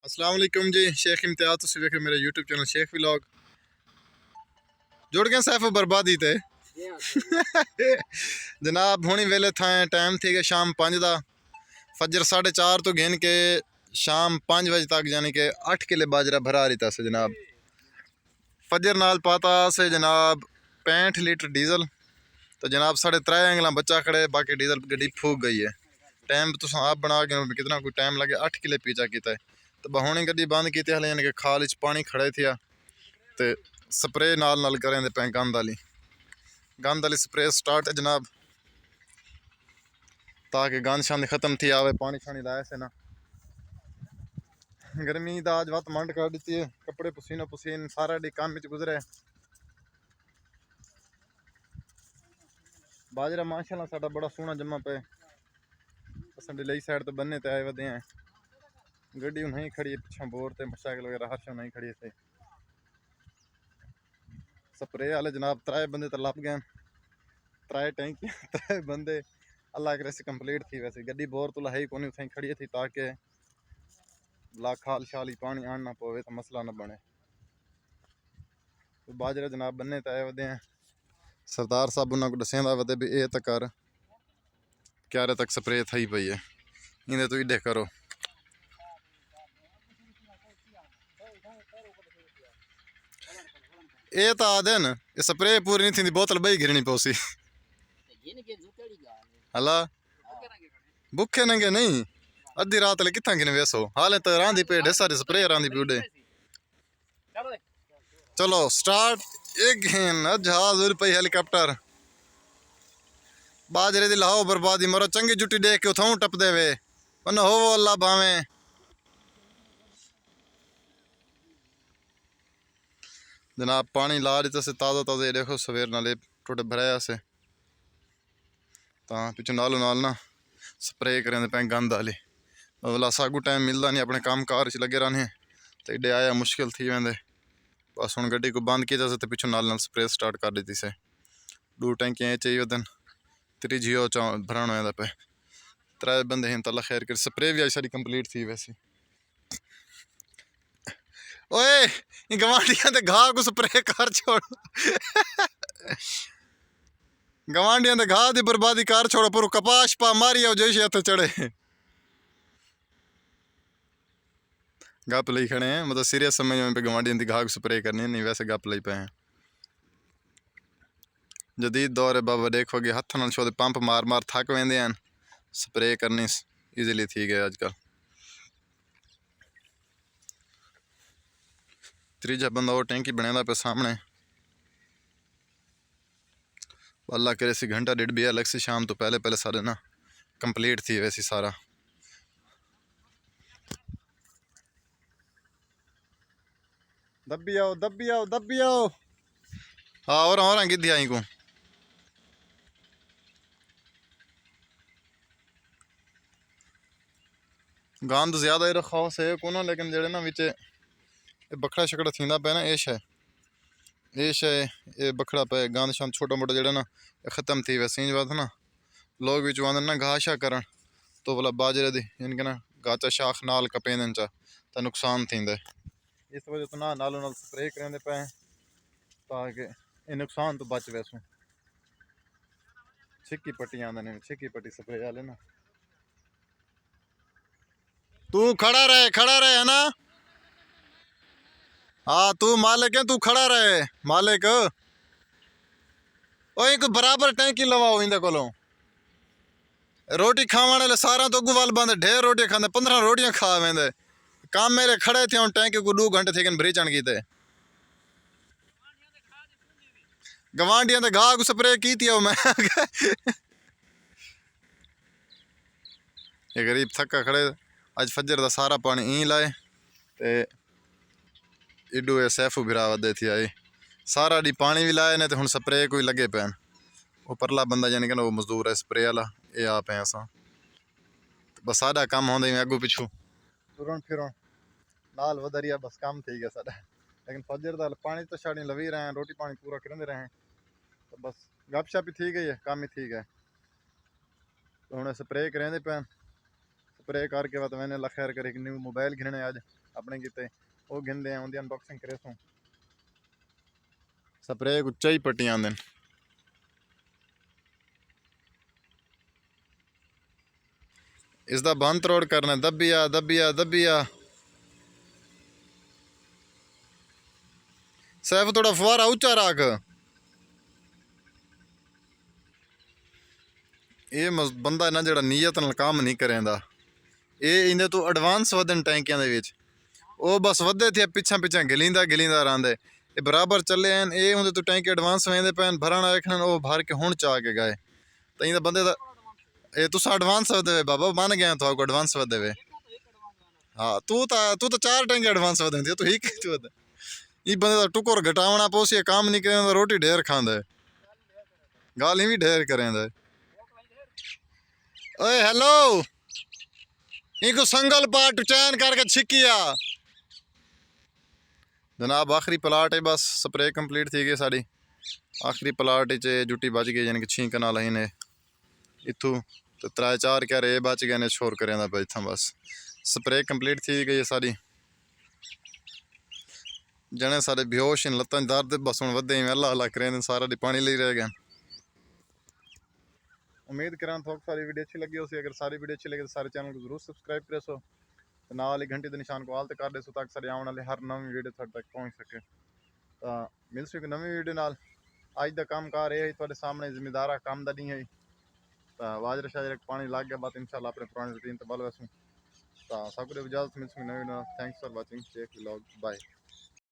अस्सलाम वालेकुम जी। शेख इम्तियाज़ तुसीं वेख रहे मेरा यूट्यूब चैनल शेख व्लॉग। जुड़ गए सैफ बर्बादी ते जनाब हुणी वेले थाएं टाइम थी गया शाम 5 दा। फजर 4:30 तो घेन के शाम 5 बजे तक यानी कि 8 किले बाजरा भरा रही से जनाब। फजर नाल पाता से जनाब 65 लीटर डीजल। तो जनाब 3.5 एंगला बच्चा खड़े, बाकी डीजल गड्डी फूक गई है। टाइम तो आप बना के कितना कोई टाइम लगे 8 किले पीछा किया है। तो बहुनी गड्डी बंद की हले यानी कि खाल पानी खड़े थे तो स्प्रे नाल करें पे गंद वाली स्प्रे स्टार्ट है जनाब, ताकि गंद शंद खत्म थी आवे। पानी शानी लाया से ना गर्मी का अज वत मंड कर दी है, कपड़े पसीनो पसीन सारा डी काम गुजरे। बाजरा माशाल्लाह साडा बड़ा सोहना जमा पे। अस डिलई साइड तो बन्ने ते आए वदे हैं। गड्डी नहीं खड़ी है पिछा बोर ते मोटरसाइकिल वगैरह हर शो नहीं खड़ी थे। स्प्रे वाले जनाब 3 बंदे तो लप गए, 3 टैंकियां 3 बंदे अल्लाह करे से कंप्लीट थी। वैसे गड्डी बोर तो है ही कोनी उथे खड़ी थी ताकि ला खाल शाल पानी आन ना पवे तो मसला ना बने। तो बाजरा जनाब बन्ने ते आए वदे हैं। सरदार साहब उन्होंने को दसेंदा वदे भी ये तक कर क्यारे तक स्प्रे थी पई है, इन्हें तो इडे करो। ये तो आदे न स्प्रे पूरी नहीं थी, बोतल बही गिरनी पौसी हला भुखे नंगे नहीं अद्धी रात ले कितना गिन वैसो हाले तो रांधी पे ढेर सारे स्प्रे रांधी पे उड़े। चलो स्टार्ट एक जहाज उड़ पई हेलीकॉप्टर। बाजरे दी लाओ बर्बादी मरो चंगी जुटी देख के उथों टप देवे उन हो अल्लाह भावे। जनाब पानी ला रही से ताज़ा ताज़ा देखो सवेर नाले टोटे भराया से पिछू नालों नाल ना स्प्रे करें पे गंद वाली वाला सागू टाइम मिलता नहीं, अपने काम कार लगे रहने तो इडे आया मुश्किल थी वेंदे। बस हूँ गड्डी को बंद किया तो पिछू नाल स्प्रे स्टार्ट कर दी से। 2 टैंकियाँ चाहिए दिन 3 जियो भराना पे 3 बंदे हैं तो अल्लाह खैर कर। स्प्रे भी आज सारी कंप्लीट थी वैसे। ओए गवांडियां ते घाह को स्प्रे कर छोड़ गवांडियां ते घाह की बर्बादी कर छोड़ो, पूरा कपाश पा मारी आओ जैसे हथ चढ़े। गप ली खड़े हैं, मतलब सीरियस समझ में पे गवांडियां की घाह को स्प्रे करनी नहीं, वैसे गप ली पे हैं। जदीद दौर है बाबा देखोगे हथ नाल शो पंप मार मार थक वेंदे हैं, स्प्रे करनी ईजिली थी गए अजकल। तीजा बंदा वो टैंकी बनेदा पे सामने, अल्लाह करे सी घंटा 1.5 भी अलग सी शाम तो पहले पहले सारे ना कंप्लीट थी वैसी सारा। दब्बी आओ दब्बी आओ दब्बी आओ। हाँ और गिद्धी आई को गंद ज्यादा ही रखा से को ना, लेकिन जेड़े ना विच बखड़ा शकड़ा थींदा पे ना ऐश है ये बखड़ा पे गंद शांत छोटा मोटा जेड़ा ना खत्म थी वैसे ही बात ना। लोग विच आंदे ना घाह शा करन तो बोला बाजरे दी इनके ना गाचा शाख नाल कपेंदन चा तो नुकसान थींदे। इस वजह तो ना नालों नाल स्प्रे करेंदे पे ताकि ये नुकसान तो बच वैसू। छिक्की पट्टी आंदे ने, छिक्की पट्टी स्प्रे वाले ना। तू खड़ा रहे है ना। हाँ तू मालिक है, तू खड़ा रहे मालिक। ओ एक बराबर टैंकी लवाओ इंदे कोलों। रोटी खाने वाले सारा तो गुवाल बंद ढेर रोटी खाते 15 रोटियां खा वेंदे। काम मेरे खड़े थे हम टैंकी को 2 घंटे थे भरीचण की गवांडियां ते घाह को स्प्रे की थी मैं ये गरीब थका खड़े अज फजर का सारा पानी ई लाए ते इडू सैफू भिरा वदे थी आई सारा डी पानी भी लाए ने तो हुण स्प्रे कोई लगे पैन। वो परला बंदा यानी कि ना वो मजदूर है स्प्रे वाला, ये आप हैं असा बस साडा काम होंदे अगू पिछू तुरन फिरन नाल वदरिया बस काम थी गया साडा। लेकिन फजर का पानी तो छाड़ी लवी रहे हैं, रोटी पानी पूरा करेंदे रहे हैं तो बस गपशप ही थी गई है, काम ही थी गया। तो हूँ स्प्रे करेंदे पैन स्प्रे करके बाद मैंने अल्लाह खैर करे न्यू मोबाइल घिरने अज अपने किते वो गिनते हैं उनकी अनबॉक्सिंग करे सो स्प्रे उच्चा ही पट्टी आंदे इसका बंद तरोड़ करना दबिया दबिया दबिया सैफ थोड़ा फुवारा उच्चा रख ये बंदा ना जड़ा नीयत नाल काम नहीं करेंदा ये इंदे तो एडवांस वधन टैंकियां दे विच ओ बस वधे थे पिछा पिछा गिलींदा गिलींदा रहिंदे ये बराबर चले हैं ये उनके तो टैंकी एडवांस वेंदे पैन भरण रखन ओ भर के हुण चा के गए तो इंदे बंदे दा ये तुसा एडवांस वधे बाबा मान गया तो आपको एडवांस वधे वे हाँ तू तो 4 टैंकी एडवांस वधे थी तू एक तू वधे ई बंदे दा टुकर घटावना पोसी काम नहीं करेंदा रोटी ढेर खांदा गाली भी ढेर करेंदा ओए हेलो इनको संगल पाट चैन करके छिकिया जनाब आखिरी प्लाट है बस स्प्रे कंप्लीट थी गई साड़ी आखिरी प्लाट जुटी बच गई यानी कि 6 कनाल ही ने इतू तो 3-4 क्या रे बच गए ने शोर करें इतना बस स्प्रे कंप्लीट थी गई सारी जने सारे बेहोश इन लत्तां दर्द बस हूँ वे अल्लाह अल्लाह करें सारा दी पानी ले रह गए उम्मीद करा थोड़ी सारी वीडियो अच्छी लगी हो अगर सारी वीडियो अच्छी लगी तो सारे चैनल को जरूर सब्सक्राइब करे सो नाल ही घंटे के निशान को आल तक कर दे सो ताकि सारी आने वाली हर नवी वीडियो थोड़े तक पहुँच सके तो मिल सके नवी वीडियो नाल अज का काम कार ये थोड़े सामने जिम्मेदार काम का नहीं है तो वाजरे शाजरे पानी लग गया बात इंशाल्लाह अपने पुरानी रूटीन तो बल वैसू तो सब कुछ इजाजत मिल सके नवी thanks for watching tech vlog bye.